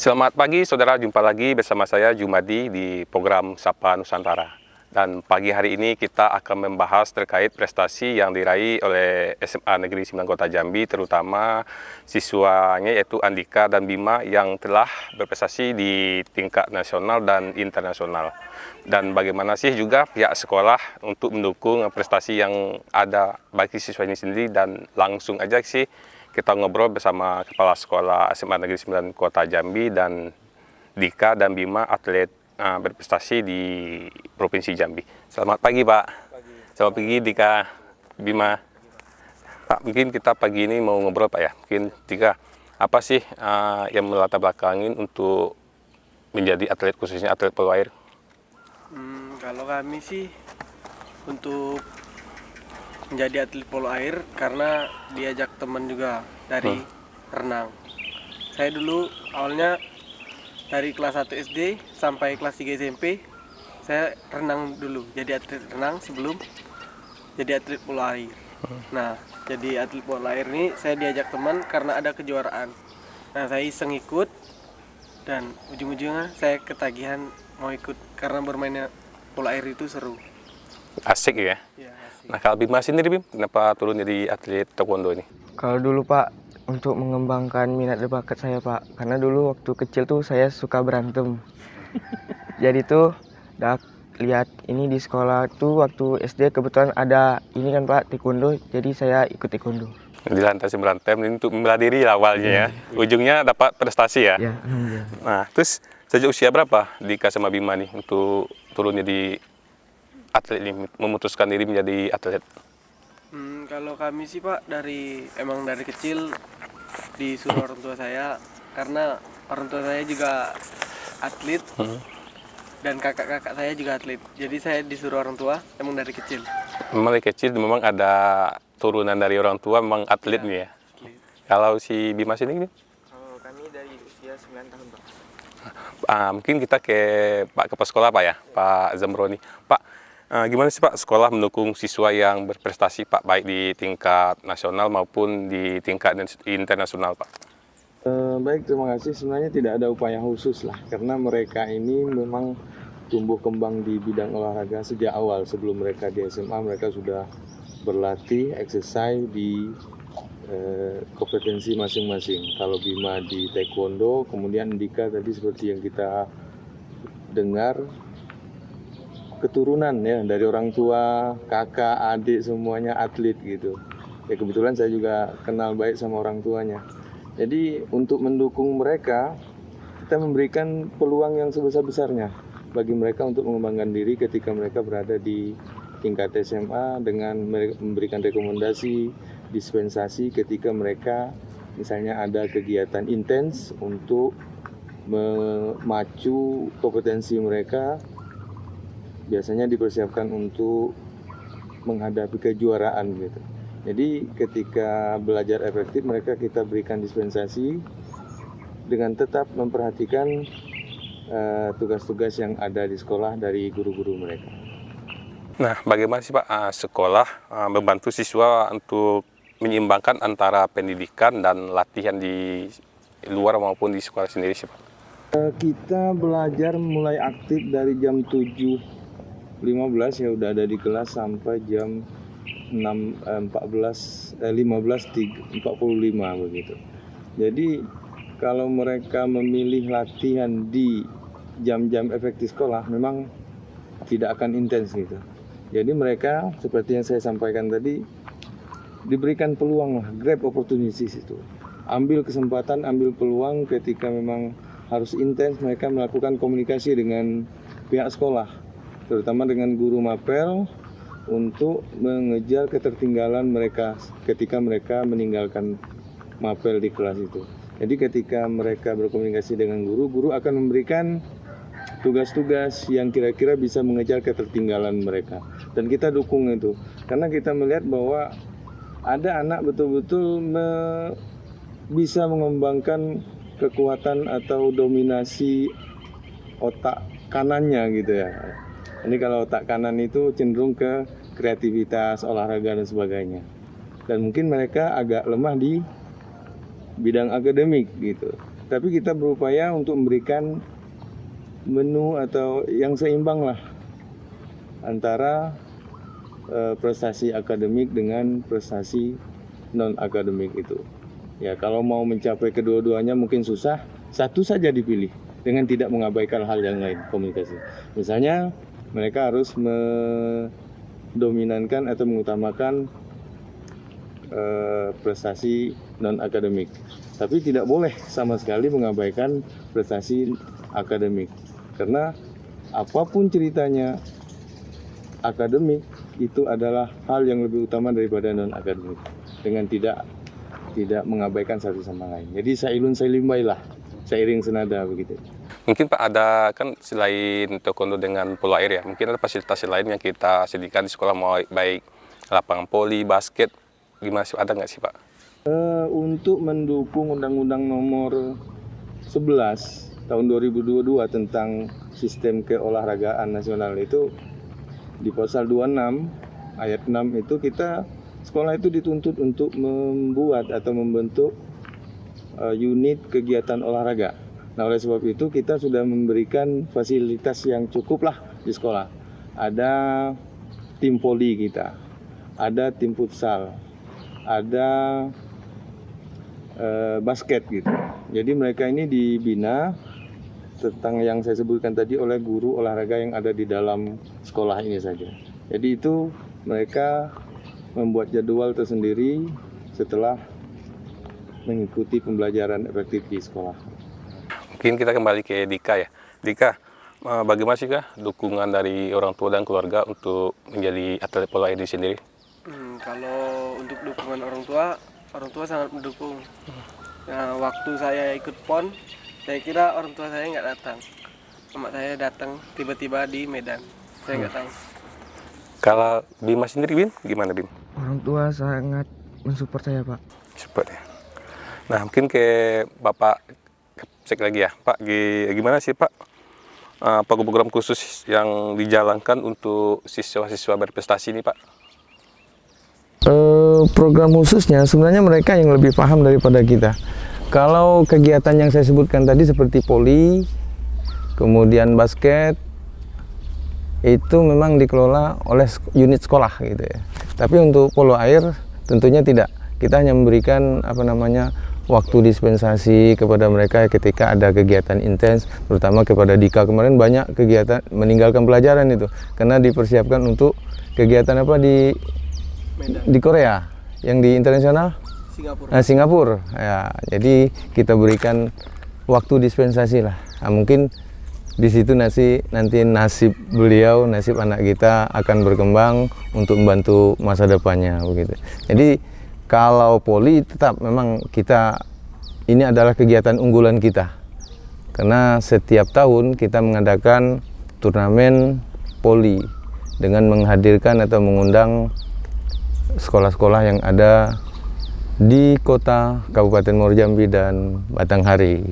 Selamat pagi saudara, jumpa lagi bersama saya Jumadi di program Sapa Nusantara. Dan pagi hari ini kita akan membahas terkait prestasi yang diraih oleh SMA Negeri 9 Kota Jambi, terutama siswanya yaitu Andika dan Bima yang telah berprestasi di tingkat nasional dan internasional. Dan bagaimana sih juga pihak sekolah untuk mendukung prestasi yang ada bagi siswa ini sendiri, dan langsung aja sih kita ngobrol bersama Kepala Sekolah SMA Negeri 9 Kota Jambi dan Dika dan Bima, atlet berprestasi di Provinsi Jambi. Selamat pagi Pak. Selamat pagi Dika, Bima. Pak, mungkin kita pagi ini mau ngobrol Pak ya. Mungkin Dika, apa sih yang melatar belakangin untuk menjadi atlet, khususnya atlet polo air? Kalau kami sih untuk menjadi atlet polo air karena diajak teman juga dari renang. Saya dulu awalnya dari kelas 1 SD sampai kelas 3 SMP saya renang dulu, jadi atlet renang sebelum jadi atlet polo air. Nah, jadi atlet polo air ini saya diajak teman karena ada kejuaraan. Nah, saya iseng ikut dan ujung-ujungnya saya ketagihan mau ikut karena bermainnya polo air itu seru. Asik ya? Ya, asik. Nah, kalau Bima sendiri, Bim, kenapa turun jadi atlet taekwondo ini? Kalau dulu Pak, untuk mengembangkan minat dan bakat saya Pak, karena dulu waktu kecil tuh saya suka berantem. Jadi tuh lihat ini di sekolah tuh waktu SD kebetulan ada ini kan Pak, taekwondo, jadi saya ikut taekwondo. Dilantas berantem ini untuk membela diri lah awalnya ya. Ujungnya dapat prestasi ya. Ya, alhamdulillah. Nah, terus sejak usia berapa Dika sama Bima nih untuk turun jadi atlet ini, memutuskan diri menjadi atlet? Kalau kami sih Pak emang dari kecil disuruh orang tua saya, karena orang tua saya juga atlet dan kakak-kakak saya juga atlet. Jadi saya disuruh orang tua emang dari kecil. Memang dari kecil memang ada turunan dari orang tua memang atlet nih ya. Atlet. Kalau si Bima sini, Kalau kami dari usia 9 tahun Pak. mungkin kita ke Pak Kepala Sekolah Pak ya, Pak Zamroni. Pak, gimana sih Pak sekolah mendukung siswa yang berprestasi Pak, baik di tingkat nasional maupun di tingkat internasional Pak? Baik, terima kasih. Sebenarnya tidak ada upaya khusus lah, karena mereka ini memang tumbuh kembang di bidang olahraga sejak awal. Sebelum mereka di SMA, mereka sudah berlatih, exercise di kompetensi masing-masing. Kalau Bima di taekwondo, kemudian Dika tadi seperti yang kita dengar, keturunan ya dari orang tua, kakak, adik semuanya atlet gitu. Ya kebetulan saya juga kenal baik sama orang tuanya. Jadi untuk mendukung mereka, kita memberikan peluang yang sebesar-besarnya bagi mereka untuk mengembangkan diri ketika mereka berada di tingkat SMA dengan memberikan rekomendasi, dispensasi ketika mereka misalnya ada kegiatan intens untuk memacu kompetensi mereka, biasanya dipersiapkan untuk menghadapi kejuaraan gitu. Jadi ketika belajar efektif mereka kita berikan dispensasi dengan tetap memperhatikan tugas-tugas yang ada di sekolah dari guru-guru mereka. Nah, bagaimana sih Pak sekolah membantu siswa untuk menyeimbangkan antara pendidikan dan latihan di luar maupun di sekolah sendiri sih Pak? Kita belajar mulai aktif dari jam 7.15 ya udah ada di kelas sampai jam 15.45 begitu. Jadi kalau mereka memilih latihan di jam-jam efektif sekolah memang tidak akan intens gitu. Jadi mereka seperti yang saya sampaikan tadi diberikan peluang lah, grab opportunities itu. Ambil kesempatan, ambil peluang ketika memang harus intens mereka melakukan komunikasi dengan pihak sekolah, terutama dengan guru mapel untuk mengejar ketertinggalan mereka ketika mereka meninggalkan mapel di kelas itu. Jadi ketika mereka berkomunikasi dengan guru, guru akan memberikan tugas-tugas yang kira-kira bisa mengejar ketertinggalan mereka. Dan kita dukung itu. Karena kita melihat bahwa ada anak betul-betul bisa mengembangkan kekuatan atau dominasi otak kanannya gitu ya. Ini kalau otak kanan itu cenderung ke kreativitas, olahraga dan sebagainya. Dan mungkin mereka agak lemah di bidang akademik gitu. tapi kita berupaya untuk memberikan menu atau yang seimbang lah antara prestasi akademik dengan prestasi non akademik itu. Ya, kalau mau mencapai kedua-duanya mungkin susah, satu saja dipilih dengan tidak mengabaikan hal yang lain komunikasi. Misalnya mereka harus mendominankan atau mengutamakan prestasi non akademik, tapi tidak boleh sama sekali mengabaikan prestasi akademik, karena apapun ceritanya akademik itu adalah hal yang lebih utama daripada non akademik, dengan tidak mengabaikan satu sama lain. Jadi sailun sailimbai lah, seiring senada begitu. Mungkin Pak ada kan selain taekwondo dengan polo air ya, mungkin ada fasilitas lain yang kita sediakan di sekolah, mau baik lapangan voli, basket, gimana sih, ada nggak sih Pak? Untuk mendukung Undang-Undang Nomor 11 tahun 2022 tentang sistem keolahragaan nasional itu, di pasal 26 ayat 6 itu sekolah itu dituntut untuk membuat atau membentuk unit kegiatan olahraga. Nah, oleh sebab itu kita sudah memberikan fasilitas yang cukup lah di sekolah. Ada tim voli kita, ada tim futsal, ada basket gitu. Jadi mereka ini dibina tentang yang saya sebutkan tadi oleh guru olahraga yang ada di dalam sekolah ini saja. Jadi itu mereka membuat jadwal tersendiri setelah mengikuti pembelajaran efektif di sekolah. Mungkin kita kembali ke Dika ya. Dika, bagaimana sih Kak dukungan dari orang tua dan keluarga untuk menjadi atlet polo air ini sendiri? Kalau untuk dukungan orang tua sangat mendukung. Nah, waktu saya ikut PON, saya kira orang tua saya nggak datang. Emak saya datang tiba-tiba di Medan. Saya nggak tahu. Kalau Bima sendiri, Bim, gimana Bim? Orang tua sangat mensupport saya, Pak. Support ya. Nah, mungkin ke Bapak cek lagi ya, Pak, gimana sih Pak program khusus yang dijalankan untuk siswa-siswa berprestasi ini Pak? Program khususnya sebenarnya mereka yang lebih paham daripada kita. Kalau kegiatan yang saya sebutkan tadi seperti voli, kemudian basket, itu memang dikelola oleh unit sekolah gitu ya. Tapi untuk polo air tentunya tidak. Kita hanya memberikan waktu dispensasi kepada mereka ketika ada kegiatan intens, terutama kepada Dika kemarin banyak kegiatan meninggalkan pelajaran itu karena dipersiapkan untuk kegiatan di Korea, yang di internasional Singapura. Ya, jadi kita berikan waktu dispensasi lah. Nah, mungkin di situ nanti nasib beliau, nasib anak kita akan berkembang untuk membantu masa depannya begitu. Jadi kalau poli tetap memang ini adalah kegiatan unggulan kita, karena setiap tahun kita mengadakan turnamen poli dengan menghadirkan atau mengundang sekolah-sekolah yang ada di kota Kabupaten Muaro Jambi dan Batanghari.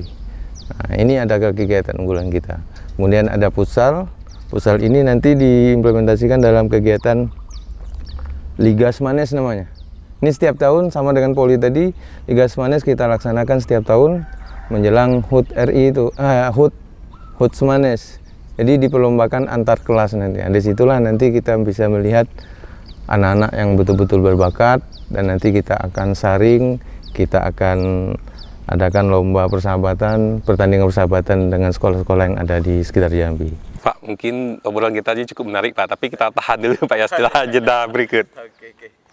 Nah, ini adalah kegiatan unggulan kita. Kemudian ada futsal ini nanti diimplementasikan dalam kegiatan Liga Smanes namanya. Ini setiap tahun sama dengan poli tadi, Liga Smanes kita laksanakan setiap tahun menjelang HUT RI itu, HUT Smanes. Jadi diperlombakan antar kelas nanti. Nah, disitulah nanti kita bisa melihat anak-anak yang betul-betul berbakat, dan nanti kita akan saring, kita akan adakan lomba persahabatan, pertandingan persahabatan dengan sekolah-sekolah yang ada di sekitar Jambi. Pak, mungkin obrolan kita aja cukup menarik Pak, tapi kita tahan dulu Pak ya setelah jeda berikut. Oke.